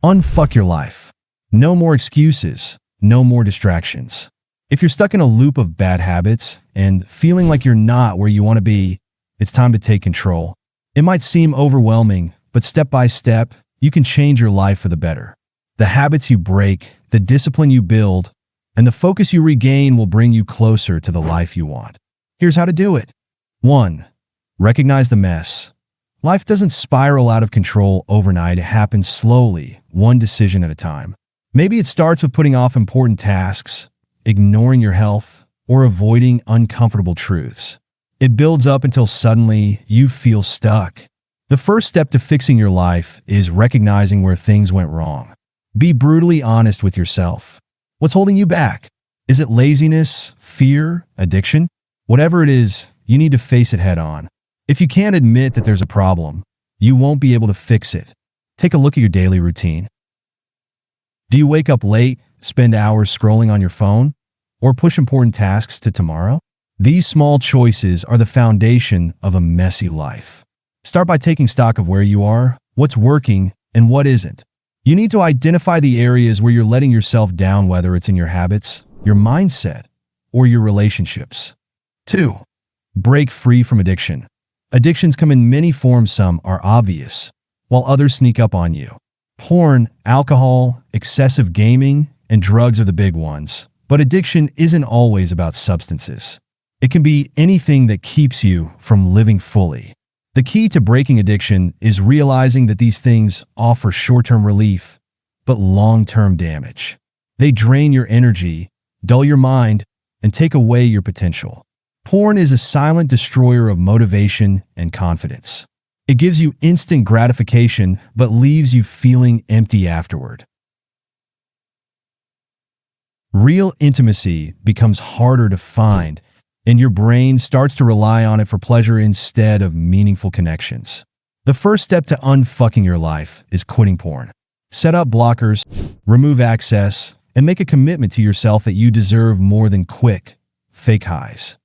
Unfuck your life. No more excuses. No more distractions. If you're stuck in a loop of bad habits and feeling like you're not where you want to be, it's time to take control. It might seem overwhelming, but step by step, you can change your life for the better. The habits you break, the discipline you build, and the focus you regain will bring you closer to the life you want. Here's how to do it. 1. Recognize the mess. Life doesn't spiral out of control overnight. It happens slowly, one decision at a time. Maybe it starts with putting off important tasks, ignoring your health, or avoiding uncomfortable truths. It builds up until suddenly you feel stuck. The first step to fixing your life is recognizing where things went wrong. Be brutally honest with yourself. What's holding you back? Is it laziness, fear, addiction? Whatever it is, you need to face it head on. If you can't admit that there's a problem, you won't be able to fix it. Take a look at your daily routine. Do you wake up late, spend hours scrolling on your phone, or push important tasks to tomorrow? These small choices are the foundation of a messy life. Start by taking stock of where you are, what's working, and what isn't. You need to identify the areas where you're letting yourself down, whether it's in your habits, your mindset, or your relationships. 2. Break free from addiction. Addictions come in many forms. Some are obvious, while others sneak up on you. Porn, alcohol, excessive gaming, and drugs are the big ones. But addiction isn't always about substances. It can be anything that keeps you from living fully. The key to breaking addiction is realizing that these things offer short-term relief, but long-term damage. They drain your energy, dull your mind, and take away your potential. Porn is a silent destroyer of motivation and confidence. It gives you instant gratification, but leaves you feeling empty afterward. Real intimacy becomes harder to find, and your brain starts to rely on it for pleasure instead of meaningful connections. The first step to unfucking your life is quitting porn. Set up blockers, remove access, and make a commitment to yourself that you deserve more than quick, fake highs.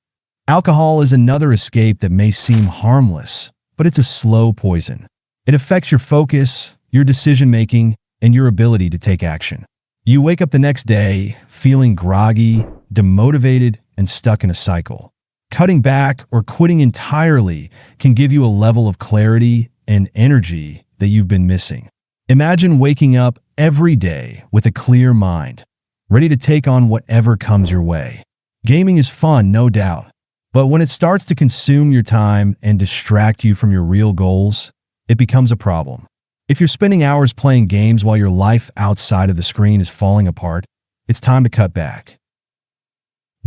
Alcohol is another escape that may seem harmless, but it's a slow poison. It affects your focus, your decision-making, and your ability to take action. You wake up the next day feeling groggy, demotivated, and stuck in a cycle. Cutting back or quitting entirely can give you a level of clarity and energy that you've been missing. Imagine waking up every day with a clear mind, ready to take on whatever comes your way. Gaming is fun, no doubt, but when it starts to consume your time and distract you from your real goals, it becomes a problem. If you're spending hours playing games while your life outside of the screen is falling apart, it's time to cut back.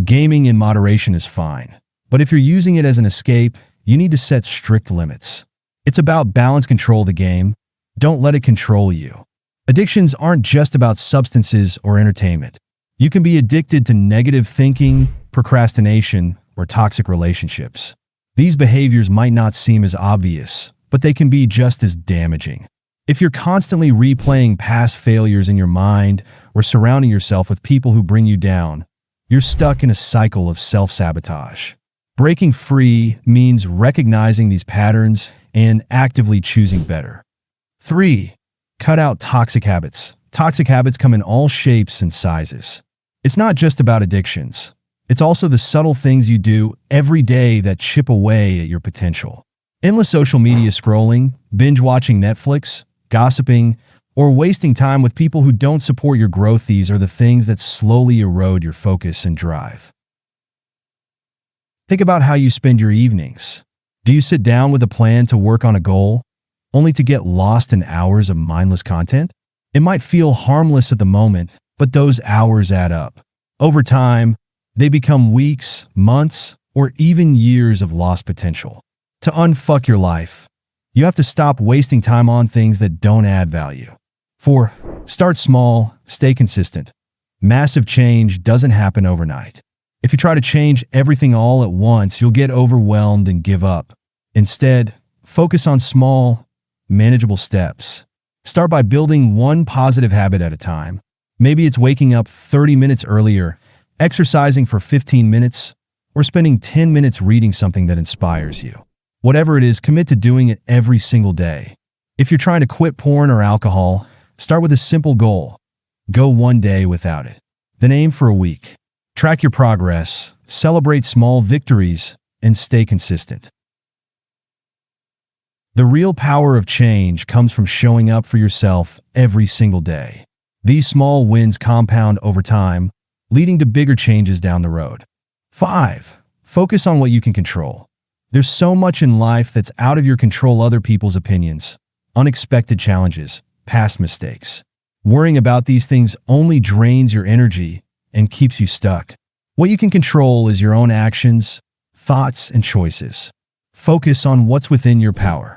Gaming in moderation is fine, but if you're using it as an escape, you need to set strict limits. It's about balance. Control the game. Don't let it control you. Addictions aren't just about substances or entertainment. You can be addicted to negative thinking, procrastination, or toxic relationships. These behaviors might not seem as obvious, but they can be just as damaging. If you're constantly replaying past failures in your mind or surrounding yourself with people who bring you down, you're stuck in a cycle of self-sabotage. Breaking free means recognizing these patterns and actively choosing better. 3. Cut out toxic habits. Toxic habits come in all shapes and sizes. It's not just about addictions. It's also the subtle things you do every day that chip away at your potential. Endless social media scrolling, binge-watching Netflix, gossiping, or wasting time with people who don't support your growth. These are the things that slowly erode your focus and drive. Think about how you spend your evenings. Do you sit down with a plan to work on a goal, only to get lost in hours of mindless content? It might feel harmless at the moment, but those hours add up. Over time, they become weeks, months, or even years of lost potential. To unfuck your life, you have to stop wasting time on things that don't add value. 4. Start small, stay consistent. Massive change doesn't happen overnight. If you try to change everything all at once, you'll get overwhelmed and give up. Instead, focus on small, manageable steps. Start by building one positive habit at a time. Maybe it's waking up 30 minutes earlier, exercising for 15 minutes, or spending 10 minutes reading something that inspires you. Whatever it is, commit to doing it every single day. If you're trying to quit porn or alcohol, Start with a simple goal. Go one day without it. Then aim for a week. Track your progress, celebrate small victories, and stay consistent. The real power of change comes from showing up for yourself every single day. These small wins compound over time, leading to bigger changes down the road. 5. Focus on what you can control. There's so much in life that's out of your control: other people's opinions, unexpected challenges, past mistakes. Worrying about these things only drains your energy and keeps you stuck. What you can control is your own actions, thoughts, and choices. Focus on what's within your power.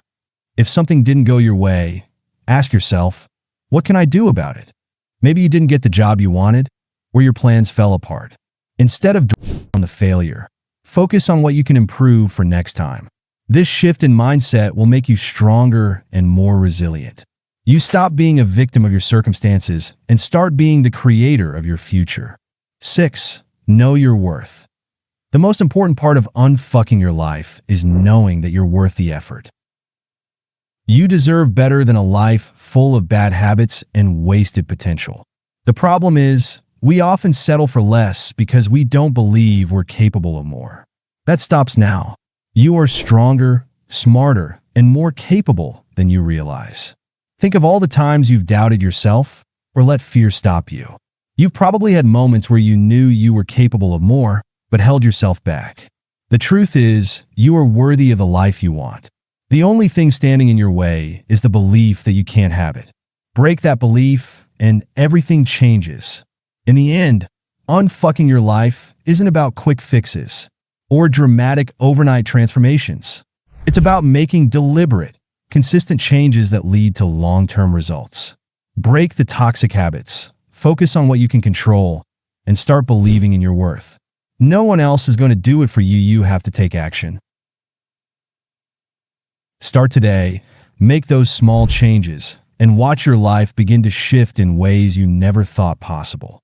If something didn't go your way, ask yourself, what can I do about it? Maybe you didn't get the job you wanted, or your plans fell apart. Instead of dwelling on the failure, focus on what you can improve for next time. This shift in mindset will make you stronger and more resilient. You stop being a victim of your circumstances and start being the creator of your future. 6. Know your worth. The most important part of unfucking your life is knowing that you're worth the effort. You deserve better than a life full of bad habits and wasted potential. The problem is, we often settle for less because we don't believe we're capable of more. That stops now. You are stronger, smarter, and more capable than you realize. Think of all the times you've doubted yourself or let fear stop you. You've probably had moments where you knew you were capable of more, but held yourself back. The truth is, you are worthy of the life you want. The only thing standing in your way is the belief that you can't have it. Break that belief, and everything changes. In the end, unfucking your life isn't about quick fixes or dramatic overnight transformations. It's about making deliberate, consistent changes that lead to long-term results. Break the toxic habits, focus on what you can control, and start believing in your worth. No one else is going to do it for you. You have to take action. Start today, make those small changes, and watch your life begin to shift in ways you never thought possible.